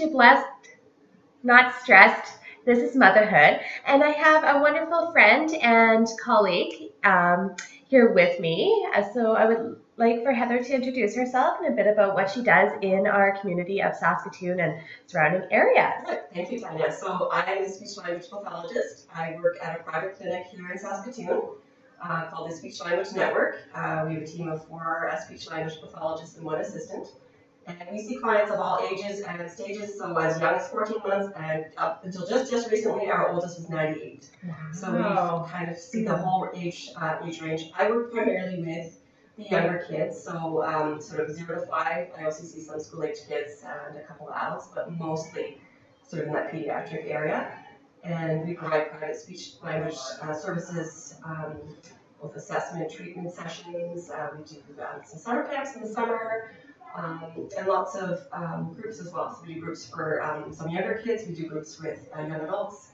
to Blessed, Not Stressed. This is Motherhood, and I have a wonderful friend and colleague here with me. So I would like for Heather to introduce herself and a bit about what she does in our community of Saskatoon and surrounding areas. Good. Thank you, Tanya. So I am a speech-language pathologist. I work at a private clinic here in Saskatoon called the Speech Language Network. We have a team of 4 speech-language pathologists and 1 assistant. And we see clients of all ages and stages, so as young as 14 months and up until just recently, our oldest was 98. Wow. So we kind of see the whole age range. I work primarily with the younger kids, so sort of 0 to 5. I also see some school-age kids and a couple of adults, but mostly sort of in that pediatric area. And we provide private speech language services, both assessment, treatment sessions. We do some summer camps in the summer. And lots of groups as well. So we do groups for some younger kids, we do groups with young adults,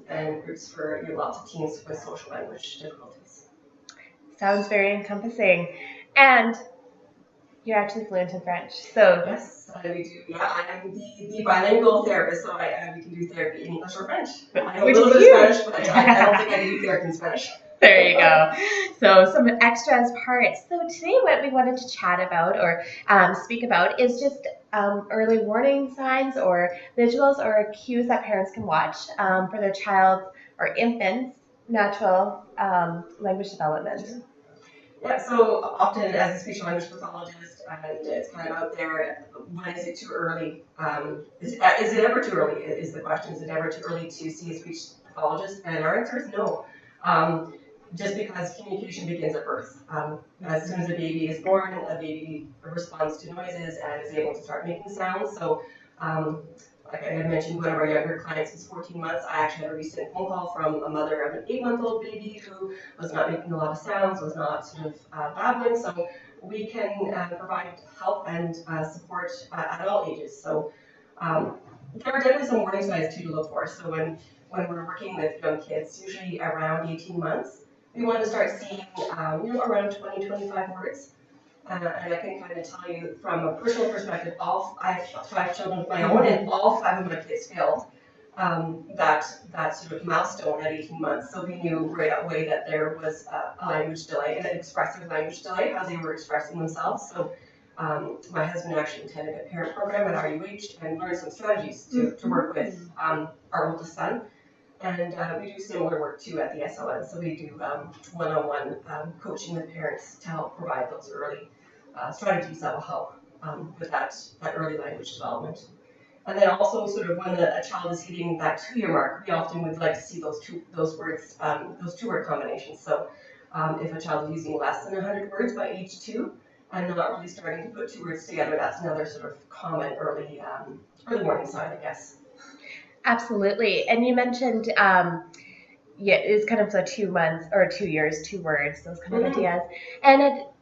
and groups for lots of teens with social language difficulties. Sounds very encompassing. And you're actually fluent in French, so yes, we do. Yeah, I am the bilingual therapist, so we can do therapy in English or French. I know a little bit of Spanish, but I don't think I can do therapy in Spanish. There you go. So some extras parts. So today what we wanted to chat about or speak about is just early warning signs or visuals or cues that parents can watch for their child or infant's natural language development. Yeah, so often as a speech language pathologist, and it's kind of out there, when is it too early? Is it ever too early is the question. Is it ever too early to see a speech pathologist? And our answer is no. Just because communication begins at birth. As soon as a baby is born, a baby responds to noises and is able to start making sounds. So, like I had mentioned, one of our younger clients was 14 months. I actually had a recent phone call from a mother of an 8-month-old baby who was not making a lot of sounds, was not sort of babbling. So we can provide help and support at all ages. So there are definitely some warning signs too to look for. So when we're working with young kids, usually around 18 months, we want to start seeing, around 20, 25 words. And I can kind of tell you from a personal perspective, I have 5 children of my own, and all 5 of my kids failed that sort of milestone at 18 months. So we knew right away that there was a language delay, an expressive language delay, how they were expressing themselves. So my husband actually attended a parent program at RUH and learned some strategies to work with our oldest son. And we do similar work too at the SLN. So we do one-on-one coaching with parents to help provide those early strategies that will help with that early language development. And then also sort of when a child is hitting that 2-year mark, we often would like to see those two-word combinations. So if a child is using less than 100 words by age 2 and not really starting to put 2 words together, that's another sort of common early warning sign, I guess. Absolutely. And you mentioned, it's kind of the 2 months or 2 years, 2 words, those kind of ideas. And at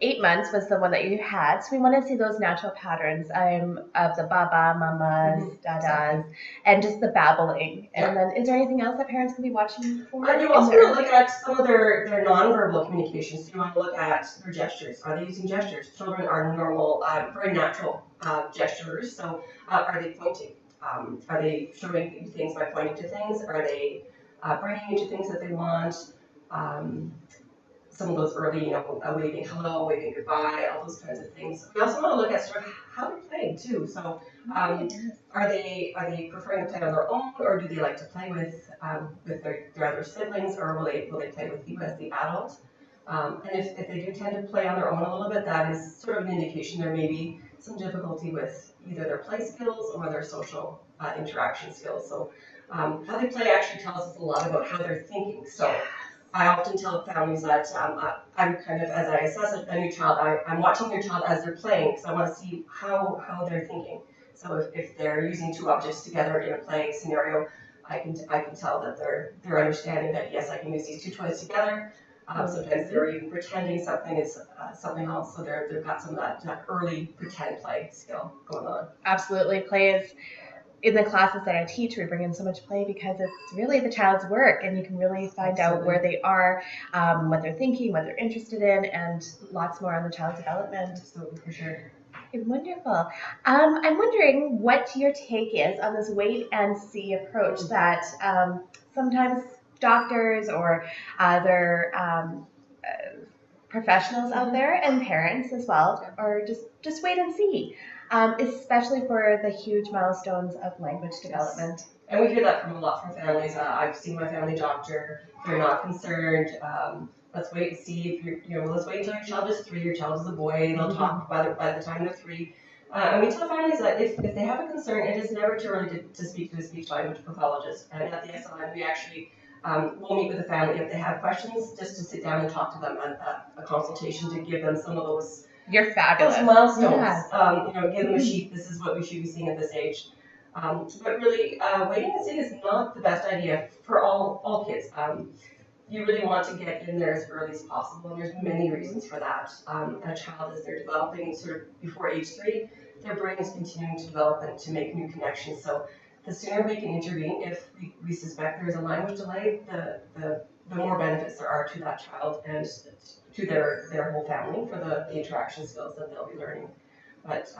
8 months was the one that you had. So we want to see those natural patterns of the baba, mamas, dadas, and just the babbling. And then is there anything else that parents can be watching for? You also want to look at some of their nonverbal communications. So you want to look at their gestures. Are they using gestures? Children are normal, very natural gesturers. So are they pointing? Are they showing you things by pointing to things? Are they bringing you to things that they want? Some of those early, waving hello, waving goodbye, all those kinds of things. We also want to look at sort of how they're playing too. So, are they preferring to play on their own, or do they like to play with their other siblings, or will they play with you as the adult? And if they do tend to play on their own a little bit, that is sort of an indication there may be some difficulty with either their play skills or their social interaction skills. So how they play actually tells us a lot about how they're thinking. So I often tell families that I'm kind of, as I assess a new child, I'm watching your child as they're playing because I want to see how they're thinking. So if they're using 2 objects together in a playing scenario, I can tell that they're understanding that yes, I can use these 2 toys together. Sometimes they're even pretending something is something else, so they've got some of that early pretend play skill going on. Absolutely, play is. In the classes that I teach, we bring in so much play because it's really the child's work, and you can really find out where they are, what they're thinking, what they're interested in, and lots more on the child's development. Absolutely, for sure. Wonderful. I'm wondering what your take is on this wait and see approach that sometimes doctors or other professionals out there and parents as well, or just wait and see, especially for the huge milestones of language development. And we hear that from a lot from families. I've seen my family doctor. They're not concerned. Let's wait and see if let's wait until your child is 3. Your child is a boy. They'll talk by the time they're 3. And we tell families that if they have a concern, it is never too early to speak to a speech language pathologist. And at the SLM, we actually will meet with the family if they have questions, just to sit down and talk to them at a consultation to give them some of those. You're fabulous. Those milestones. Yeah. Give them a sheet. This is what we should be seeing at this age. But really, waiting and seeing is not the best idea for all kids. You really want to get in there as early as possible, and there's many reasons for that. A child, as they're developing sort of before age 3, their brain is continuing to develop and to make new connections. So the sooner we can intervene, if we suspect there is a language delay, the more benefits there are to that child and to their whole family for the interaction skills that they'll be learning. But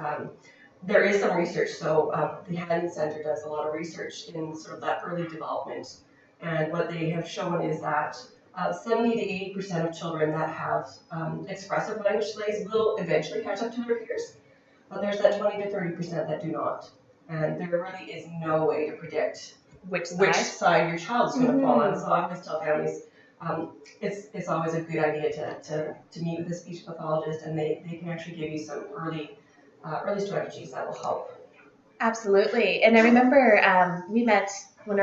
there is some research, so the Hannon Center does a lot of research in sort of that early development, and what they have shown is that 70 to 80% of children that have expressive language delays will eventually catch up to their peers, but there's that 20 to 30% that do not, and there really is no way to predict which side your child's going to fall on. So I always tell families, it's always a good idea to meet with a speech pathologist, and they can actually give you some early strategies that will help. Absolutely. And I remember we met when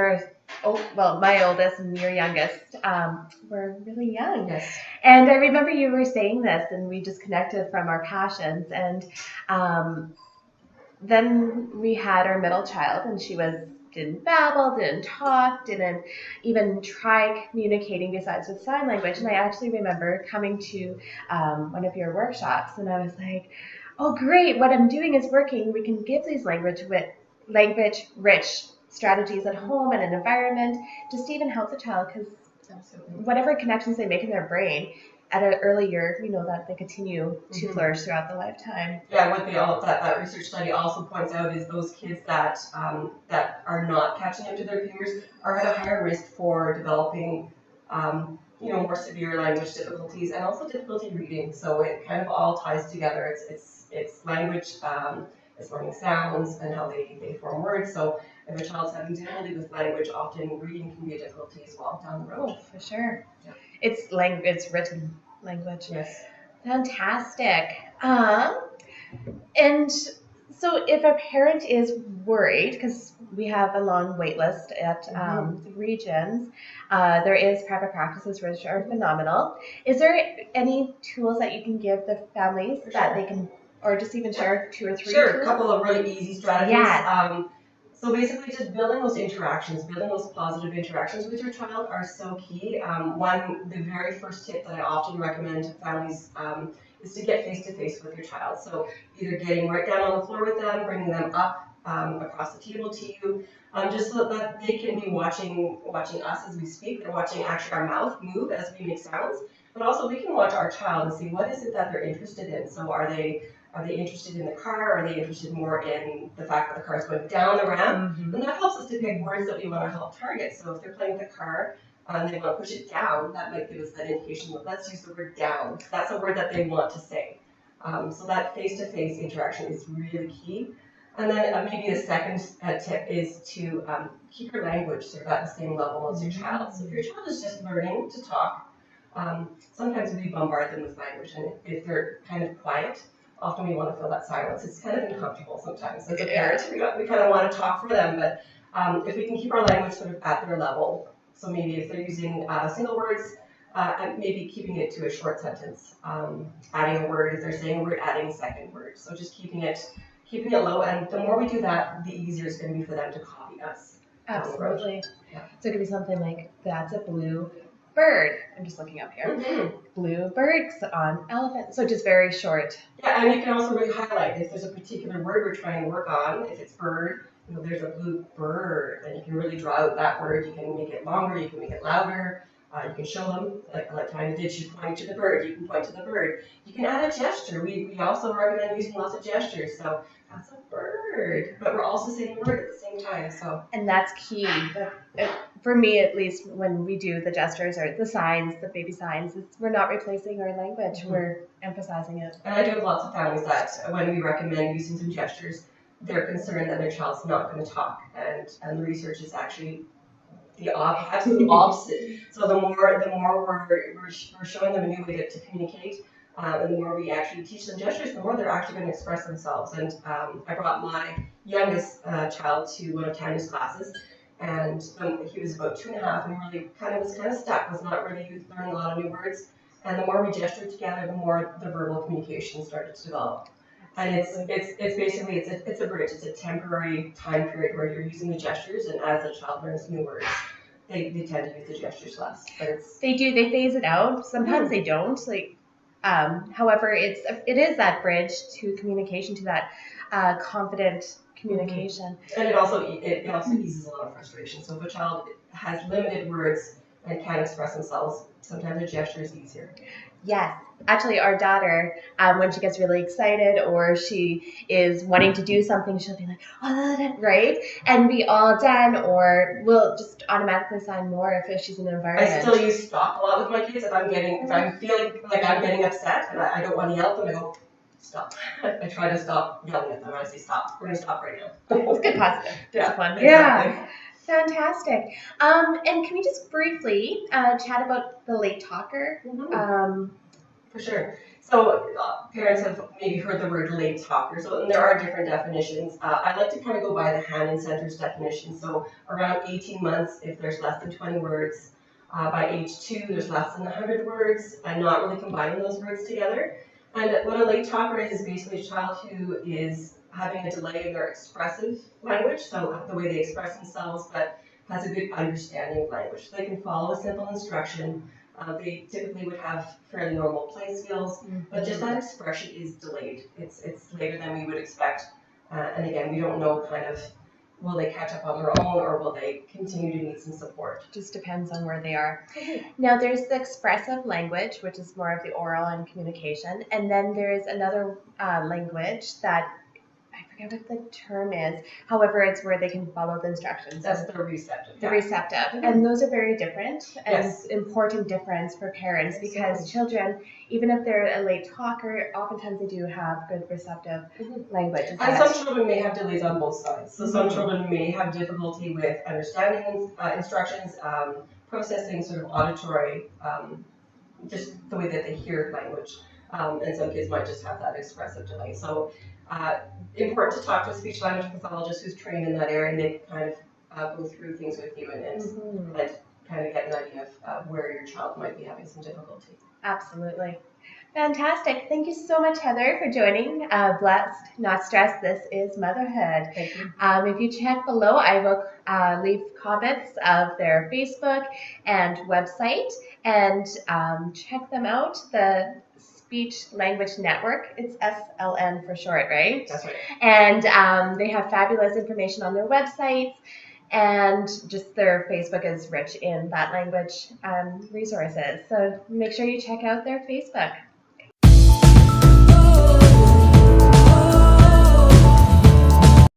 my oldest and your youngest were really young. Yes. And I remember you were saying this, and we just connected from our passions. And then we had our middle child, and she didn't babble, didn't talk, didn't even try communicating besides with sign language. And I actually remember coming to one of your workshops, and I was like, oh, great, what I'm doing is working. We can give these language-rich strategies at home and an environment just to even help the child, because whatever connections they make in their brain at an early year, we know that they continue to flourish throughout the lifetime. Yeah, what that research study also points out is those kids that are not catching up to their peers are at a higher risk for developing more severe language difficulties and also difficulty reading. So it kind of all ties together. It's language, it's learning sounds and how they form words. So if a child's having difficulty with language, often reading can be a difficulty as well down the road. Oh, for sure. Yeah. It's written language. Yes. Fantastic. And so if a parent is worried, because we have a long wait list at the regions, there is private practices which are phenomenal. Is there any tools that you can give the families that they can, or just even share 2 or 3 Sure, tools? a couple of really easy strategies. Yeah. So basically just building those interactions, building those positive interactions with your child are so key. The very first tip that I often recommend to families is to get face-to-face with your child. So either getting right down on the floor with them, bringing them up across the table to you, just so that they can be watching us as we speak. They're watching actually our mouth move as we make sounds, but also we can watch our child and see what is it that they're interested in. So are they interested in the car? Are they interested more in the fact that the car is going down the ramp? And that helps us to pick words that we want to help target. So if they're playing with the car and they want to push it down, that might give us that indication that let's use the word down. That's a word that they want to say. So that face-to-face interaction is really key. And then maybe the second tip is to keep your language sort of at the same level as your child. So if your child is just learning to talk, sometimes we bombard them with language, and if they're kind of quiet, often we want to fill that silence. It's kind of uncomfortable sometimes as a parent. We kind of want to talk for them, but if we can keep our language sort of at their level, so maybe if they're using single words, and maybe keeping it to a short sentence, adding a word, if they're saying a word, adding a second word. So just keeping it low, and the more we do that, the easier it's going to be for them to copy us. Absolutely. Yeah. So it could be something like, that's a blue bird. I'm just looking up here. Blue birds on elephant. So just very short. Yeah, and you can also really highlight if there's a particular word we're trying to work on. If it's bird, there's a blue bird, and you can really draw out that word. You can make it longer, you can make it louder. You can show them, like Tanya did, she's pointing to the bird, you can point to the bird. You can add a gesture. We also recommend using lots of gestures. So that's a bird, but we're also saying word at the same time. So And that's key. For me, at least, when we do the gestures or the signs, the baby signs, we're not replacing our language. We're emphasizing it. And I do have lots of families that when we recommend using some gestures, they're concerned that their child's not going to talk, and the research is actually the absolute opposite. So the more we're showing them a new way to communicate, and the more we actually teach them gestures, the more they're actually going to express themselves. And I brought my youngest child to one of Tanya's classes, and he was about 2.5, and really was kind of stuck, was not really learning a lot of new words. And the more we gestured together, the more the verbal communication started to develop. And it's basically it's a bridge. It's a temporary time period where you're using the gestures, and as the child learns new words, they tend to use the gestures less. But they do. They phase it out. Sometimes they don't. However, it is that bridge to communication, to that confident communication. And it also eases a lot of frustration. So if a child has limited words and can't express themselves, sometimes a gesture is easier. Yes. Actually, our daughter, when she gets really excited or she is wanting to do something, she'll be like, oh, right? And be all done, or we'll just automatically sign more if she's in an environment. I still use stop a lot with my kids. If I'm feeling like I'm getting upset and I don't want to yell at them, I go, stop. I try to stop yelling at them. I say, stop. We're going to stop right now. It's good positive discipline. Exactly. Yeah. Fantastic. And can we just briefly chat about the late talker? For sure. So parents have maybe heard the word late talker. So there are different definitions. I like to kind of go by the Hannon Center's definition. So around 18 months, if there's less than 20 words. By age 2, there's less than 100 words, and not really combining those words together. And what a late talker is basically a child who is having a delay in their expressive language, so the way they express themselves, but has a good understanding of language. So they can follow a simple instruction. They typically would have fairly normal play skills, but just that expression is delayed. It's later than we would expect. And again, we don't know will they catch up on their own, or will they continue to need some support? Just depends on where they are. Now, there's the expressive language, which is more of the oral and communication. And then there's another language that I forget what the term is. However, it's where they can follow the instructions. That's the receptive. The receptive. And those are very different, and important difference for parents, because children, even if they're a late talker, oftentimes they do have good receptive language. And some children may have delays on both sides. So some children may have difficulty with understanding instructions, processing sort of auditory, just the way that they hear language. And some kids might just have that expressive delay. So important to talk to a speech language pathologist who's trained in that area, and they can kind of go through things with you and kind of get an idea of where your child might be having some difficulty. Absolutely. Fantastic. Thank you so much, Heather, for joining Blessed, Not Stressed. This is Motherhood. Thank you. If you check below, I will leave comments of their Facebook and website, and check them out. The Speech Language Network. It's SLN for short, right? That's right. And they have fabulous information on their websites, and just their Facebook is rich in that language resources. So make sure you check out their Facebook.